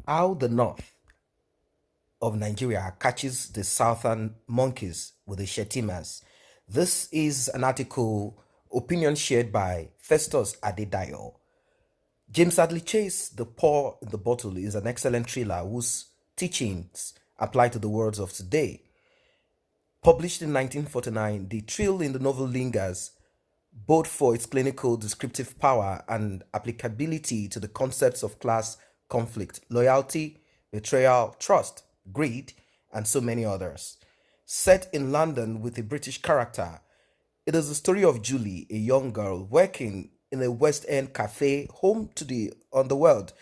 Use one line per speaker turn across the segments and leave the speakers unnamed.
How the north of Nigeria catches the southern monkeys with the Shetimas. This is an article, opinion shared by Festus Adedayo. James Hadley Chase, The Paw in the Bottle, is an excellent thriller whose teachings apply to the worlds of today. Published in 1949, the thrill in the novel lingers both for its clinical descriptive power and applicability to the concepts of class conflict, loyalty, betrayal, trust, greed, and so many others. Set in London with a British character, it is the story of Julie, a young girl working in a West End cafe home to the underworld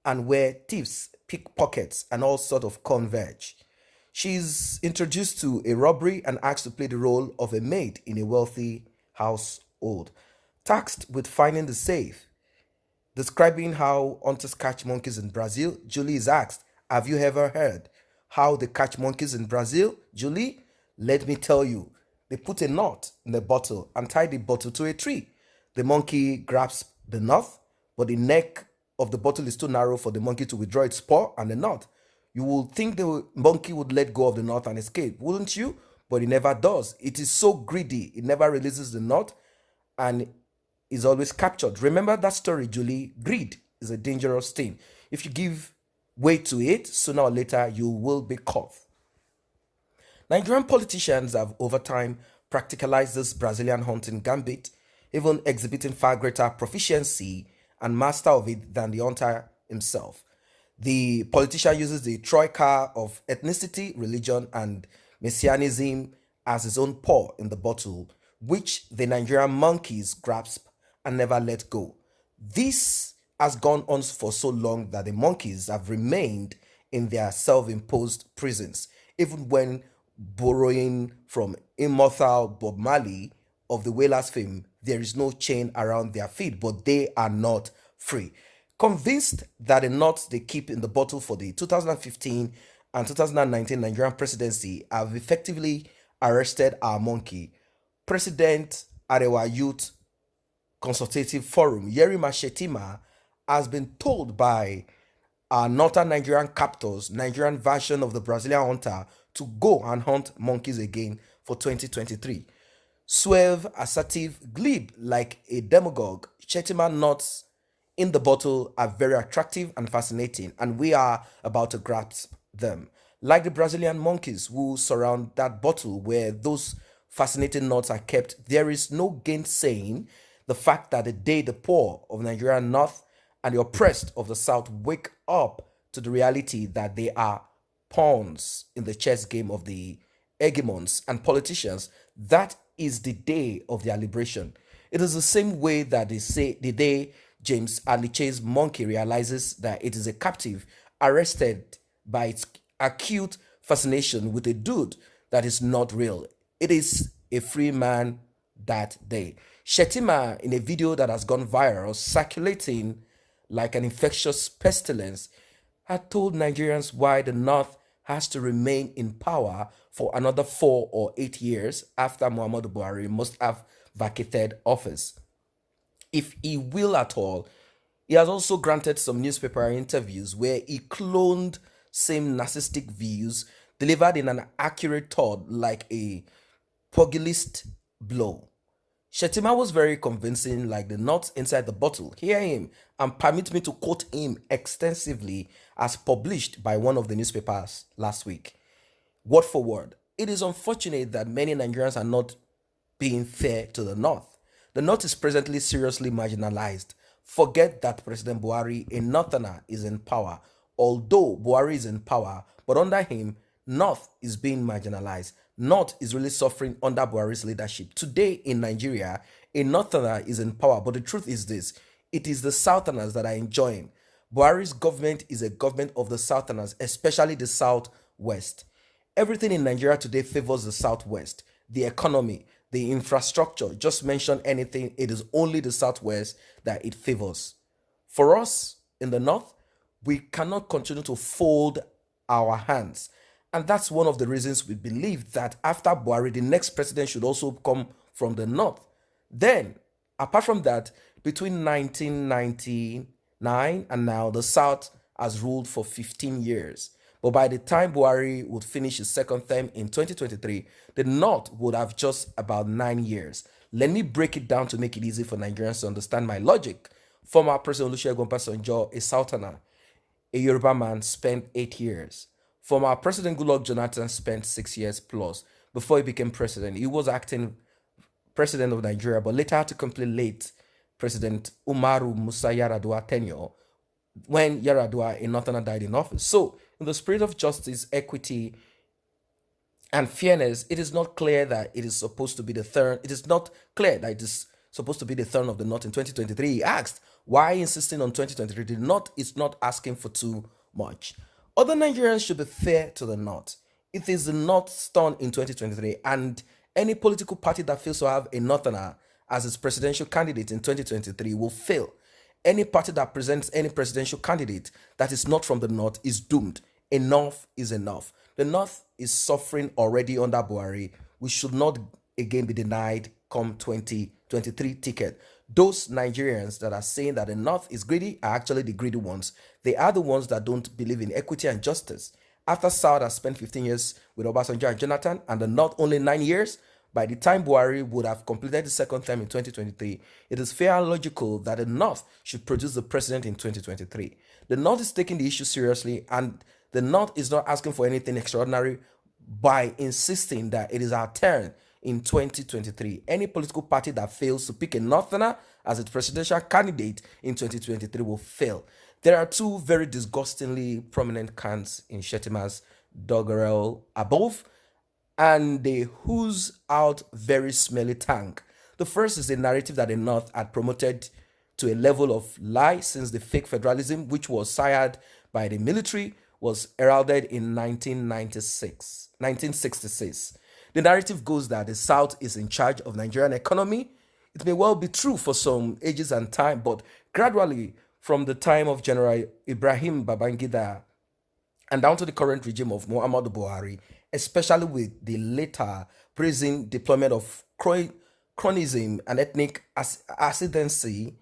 and where thieves, pickpockets, and all sort of converge. She's introduced to a robbery and asked to play the role of a maid in a wealthy household. Tasked with finding the safe, describing how hunters catch monkeys in Brazil, Julie is asked, "Have you ever heard how they catch monkeys in Brazil, Julie?" "Let me tell you. They put a knot in the bottle and tie the bottle to a tree. The monkey grabs the knot, but the neck of the bottle is too narrow for the monkey to withdraw its paw and the knot. You would think the monkey would let go of the knot and escape, wouldn't you? But it never does. It is so greedy, it never releases the knot and is always captured. Remember that story, Julie? Greed is a dangerous thing. If you give way to it, sooner or later you will be caught." Nigerian politicians have over time practicalized this Brazilian hunting gambit, even exhibiting far greater proficiency and master of it than the hunter himself. The politician uses the troika of ethnicity, religion, and messianism as his own paw in the bottle, which the Nigerian monkeys grasp and never let go. This has gone on for so long that the monkeys have remained in their self imposed prisons, even when borrowing from immortal Bob Marley of the Whalers fame, there is no chain around their feet, but they are not free. Convinced that the knots they keep in the bottle for the 2015 and 2019 Nigerian presidency have effectively arrested our monkey, President Arewa Youth Consultative Forum, Yerima Shetima, has been told by our northern Nigerian captors, Nigerian version of the Brazilian hunter, to go and hunt monkeys again for 2023. Suave, assertive, glib like a demagogue, Shetima knots in the bottle are very attractive and fascinating, and we are about to grasp them. Like the Brazilian monkeys who surround that bottle where those fascinating knots are kept, there is no gainsaying the fact that the day the poor of Nigerian North and the oppressed of the South wake up to the reality that they are pawns in the chess game of the hegemons and politicians, that is the day of their liberation. It is the same way that they say the day James Adliche's monkey realizes that it is a captive arrested by its acute fascination with a dude that is not real. It is a free man that day. Shetima, in a video that has gone viral, circulating like an infectious pestilence, had told Nigerians why the North has to remain in power for another 4 or 8 years after Muhammadu Buhari must have vacated office, if he will at all. He has also granted some newspaper interviews where he cloned same narcissistic views delivered in an accurate thought like a pugilist blow. Shetima was very convincing, like the nuts inside the bottle. Hear him and permit me to quote him extensively as published by one of the newspapers last week. Word for word, "It is unfortunate that many Nigerians are not being fair to the North. The North is presently seriously marginalized. Forget that President Buhari, a Northerner, is in power. Although Buhari is in power, but under him, North is being marginalized. North is really suffering under Buhari's leadership. Today in Nigeria, a Northerner is in power, but the truth is this: it is the Southerners that are enjoying. Buhari's government is a government of the Southerners, especially the Southwest. Everything in Nigeria today favors the Southwest. The economy, the infrastructure, just mention anything, it is only the Southwest that it favors. For us in the North, we cannot continue to fold our hands. And that's one of the reasons we believe that after Buhari, the next president should also come from the North. Then, apart from that, between 1999 and now, the South has ruled for 15 years. But by the time Buhari would finish his second term in 2023, the North would have just about 9 years. Let me break it down to make it easy for Nigerians to understand my logic. Former President Olusegun Obasanjo, a Southerner, a Yoruba man, spent 8 years. Former President Goodluck Jonathan spent 6 years plus before he became president. He was acting president of Nigeria, but later had to complete late President Umaru Musa Yar'Adua tenure when Yar'Adua, a Northerner, died in office. So, in the spirit of justice, equity, and fairness, it is not clear that it is supposed to be the third. It is not clear that it is supposed to be the third of the North in 2023. He asked, why insisting on 2023? The North is not asking for too much. Other Nigerians should be fair to the North. It is the North's turn in 2023, and any political party that fails to have a Northerner as its presidential candidate in 2023 will fail. Any party that presents any presidential candidate that is not from the North is doomed. Enough is enough. The North is suffering already under Buhari. We should not again be denied come 2023 ticket. Those Nigerians that are saying that the North is greedy are actually the greedy ones. They are the ones that don't believe in equity and justice. After South has spent 15 years with Obasanjo and Jonathan, and the North only 9 years, by the time Buhari would have completed the second term in 2023, it is fair and logical that the North should produce the president in 2023. The North is taking the issue seriously, and the North is not asking for anything extraordinary by insisting that it is our turn in 2023. Any political party that fails to pick a Northerner as its presidential candidate in 2023 will fail. There are two very disgustingly prominent cans in Shettima's doggerel above, and they ooze out very smelly tank. The first is a narrative that the North had promoted to a level of lie since the fake federalism, which was sired by the military, was heralded in 1966. The narrative goes that the South is in charge of Nigerian economy. It may well be true for some ages and time, but gradually, from the time of General Ibrahim Babangida and down to the current regime of Muhammadu Buhari, especially with the later brazen deployment of chronism and ethnic ascendancy,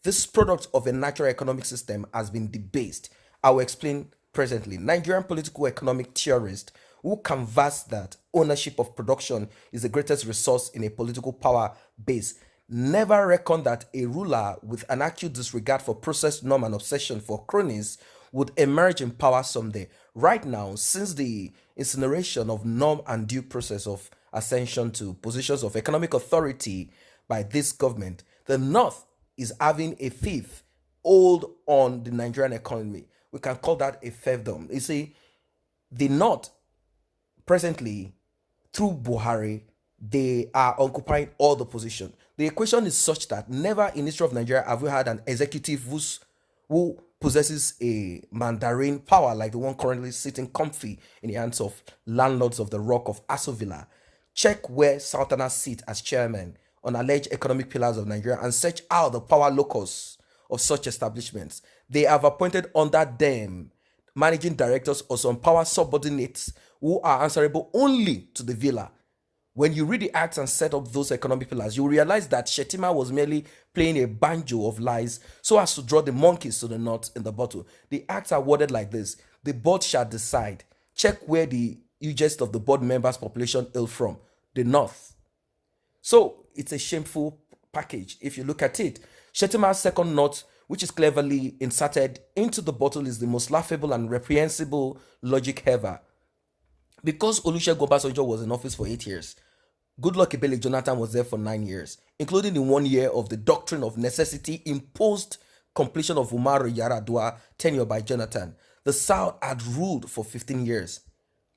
this product of a natural economic system has been debased. I will explain presently. Nigerian political economic theorists who canvass that ownership of production is the greatest resource in a political power base never reckon that a ruler with an acute disregard for process, norm, and obsession for cronies would emerge in power someday. Right now, since the incineration of norm and due process of ascension to positions of economic authority by this government, the North is having a fifth hold on the Nigerian economy. We can call that a fiefdom. You see, the North presently, through Buhari, they are occupying all the position. The equation is such that never in history of Nigeria have we had an executive who possesses a Mandarin power like the one currently sitting comfy in the hands of landlords of the Rock of Aso Villa. Check where Southerners sit as chairman on alleged economic pillars of Nigeria and search out the power locus of such establishments. They have appointed under them managing directors or some power subordinates who are answerable only to the villa. When you read the acts and set up those economic pillars, you realize that Shettima was merely playing a banjo of lies so as to draw the monkeys to the knot in the bottle. The acts are worded like this: the board shall decide. Check where the hugest of the board members' population hail from: the North. So it's a shameful package if you look at it. Shettima's second note, which is cleverly inserted into the bottle, is the most laughable and reprehensible logic ever. Because Olusegun Obasanjo was in office for 8 years, Goodluck Ebele Jonathan was there for 9 years, including the 1 year of the doctrine of necessity imposed completion of Umaru Yar'Adua tenure by Jonathan. The South had ruled for 15 years,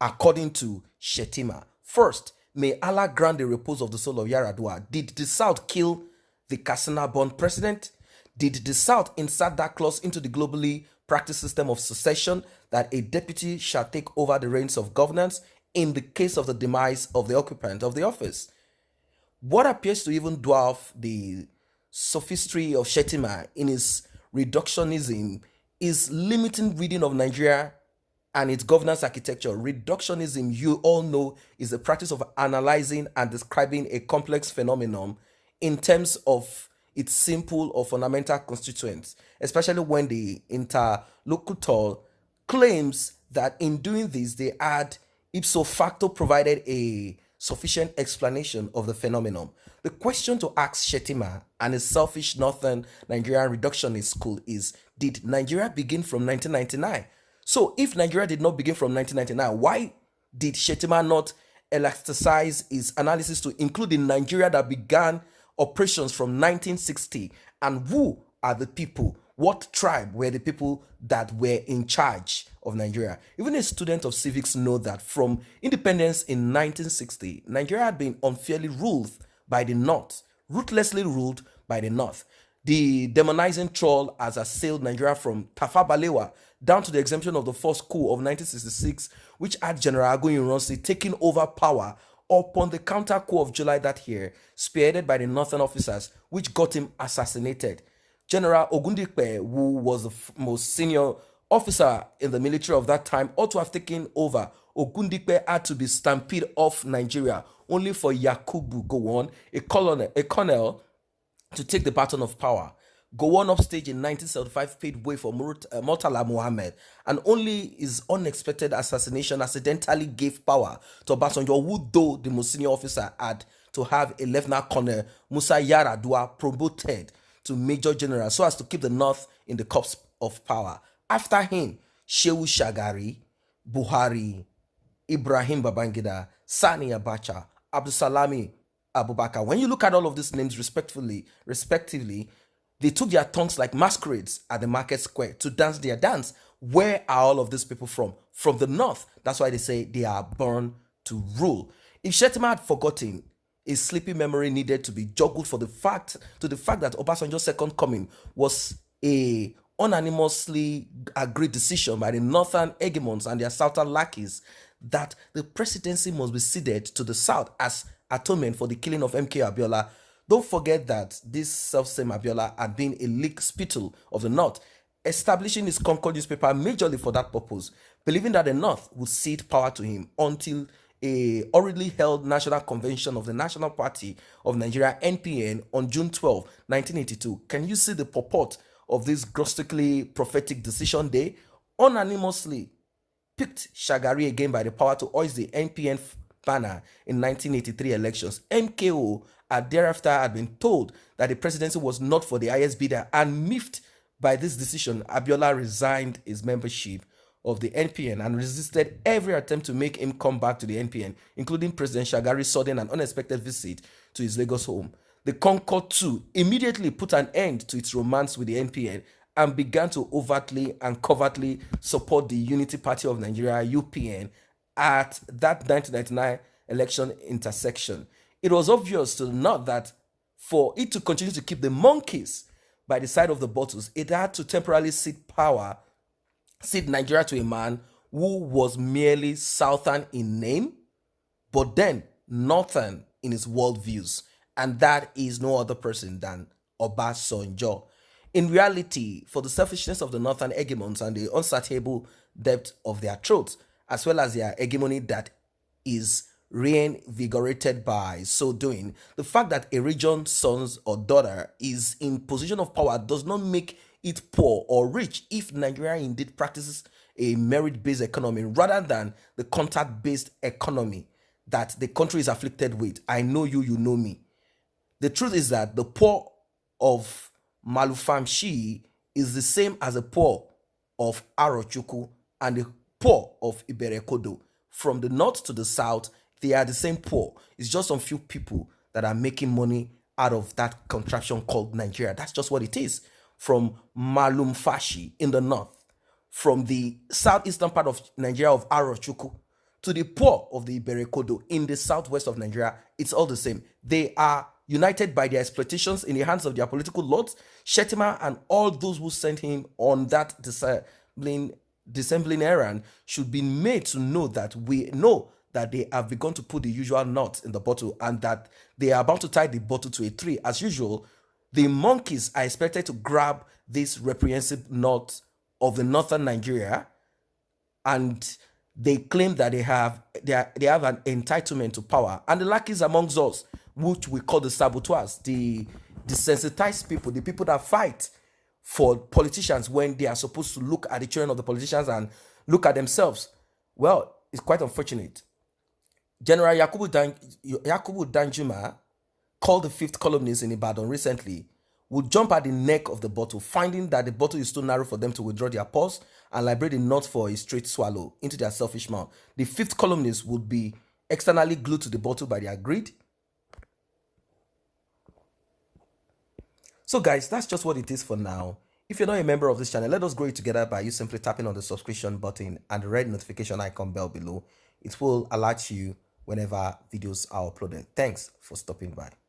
according to Shettima. First, may Allah grant the repose of the soul of Yar'Adua. Did the South kill the Katsina-born president? Did the South insert that clause into the globally practiced system of succession that a deputy shall take over the reins of governance in the case of the demise of the occupant of the office? What appears to even dwarf the sophistry of Shettima in his reductionism is limiting reading of Nigeria and its governance architecture. Reductionism, you all know, is the practice of analyzing and describing a complex phenomenon in terms of its simple or fundamental constituents, especially when the interlocutor claims that in doing this they had ipso facto provided a sufficient explanation of the phenomenon. The question to ask Shetima and his selfish northern Nigerian reductionist school is, did Nigeria begin from 1999? So if Nigeria did not begin from 1999, why did Shetima not elasticize his analysis to include the Nigeria that began operations from 1960? And who are the people? What tribe were the people that were in charge of Nigeria? Even a student of civics know that from independence in 1960, Nigeria had been unfairly ruled by the North, ruthlessly ruled by the North. The demonizing troll has assailed Nigeria from Tafa Balewa down to the exemption of the first coup of 1966, which had General Agoyin Ironsi taking over power upon the counter coup of July that year, spearheaded by the northern officers, which got him assassinated. General Ogundikpe, who was the most senior officer in the military of that time, ought to have taken over. Ogundikpe had to be stampeded off Nigeria, only for Yakubu Gowon, a colonel, to take the baton of power. Gowon upstage in 1975 paid way for Murtala Muhammad, and only his unexpected assassination accidentally gave power to Obasanjo, who, though the most senior officer, had to have a Lieutenant Colonel Musa Yaradua promoted to Major General so as to keep the North in the cups of power. After him, Shehu Shagari, Buhari, Ibrahim Babangida, Sani Abacha, Abdusalami Abubakar. When you look at all of these names respectively, they took their tongues like masquerades at the market square to dance their dance. Where are all of these people from? From the North. That's why they say they are born to rule. If Shetima had forgotten, a sleepy memory needed to be joggled to the fact that Obasanjo's second coming was a unanimously agreed decision by the northern hegemons and their southern lackeys that the presidency must be ceded to the South as atonement for the killing of MK Abiola. Don't forget that this self-same Abiola had been a leak spittle of the North, establishing his Concord newspaper majorly for that purpose, believing that the North would cede power to him until a hurriedly held National Convention of the National Party of Nigeria, NPN, on June 12, 1982. Can you see the purport of this grotesquely prophetic decision day? Unanimously picked Shagari again by the power to hoist the NPN banner in 1983 elections. MKO thereafter had been told that the presidency was not for the highest bidder, and miffed by this decision, Abiola resigned his membership of the NPN and resisted every attempt to make him come back to the NPN, including President Shagari's sudden and unexpected visit to his Lagos home. The Concord too immediately put an end to its romance with the NPN and began to overtly and covertly support the Unity Party of Nigeria, UPN, at that 1999 election intersection. It was obvious to the North that for it to continue to keep the monkeys by the side of the bottles, it had to temporarily cede Nigeria to a man who was merely Southern in name, but then Northern in his worldviews. And that is no other person than Obasanjo. In reality, for the selfishness of the Northern hegemons and the unsatiable depth of their throats, as well as their hegemony that is reinvigorated by so doing, the fact that a region's son or daughter is in position of power does not make it poor or rich if Nigeria indeed practices a merit-based economy rather than the contact-based economy that the country is afflicted with. I know you, you know me. The truth is that the poor of Malufamshi is the same as the poor of Arochukwu and the poor of Iberekodo. From the north to the south, they are the same poor. It's just some few people that are making money out of that contraption called Nigeria. That's just what it is. From Malumfashi in the north, from the southeastern part of Nigeria of Arochukwu, to the poor of the Iberekodo in the southwest of Nigeria, it's all the same. They are united by their exploitations in the hands of their political lords. Shetima and all those who sent him on that dissembling errand should be made to know that we know that they have begun to put the usual knot in the bottle and that they are about to tie the bottle to a tree. As usual, the monkeys are expected to grab this reprehensible knot of the northern Nigeria, and they claim that they have an entitlement to power. And the lackeys amongst us, which we call the saboteurs, the desensitize people, the people that fight for politicians when they are supposed to look at the children of the politicians and look at themselves. Well, it's quite unfortunate. General Yakubu Danjuma called the fifth columnist in Ibadan recently would jump at the neck of the bottle, finding that the bottle is too narrow for them to withdraw their pulse and liberate the knot for a straight swallow into their selfish mouth. The fifth columnist would be externally glued to the bottle by their greed. So guys, that's just what it is for now. If you're not a member of this channel, let us grow it together by you simply tapping on the subscription button and the red notification icon bell below. It will alert you whenever videos are uploaded. Thanks for stopping by.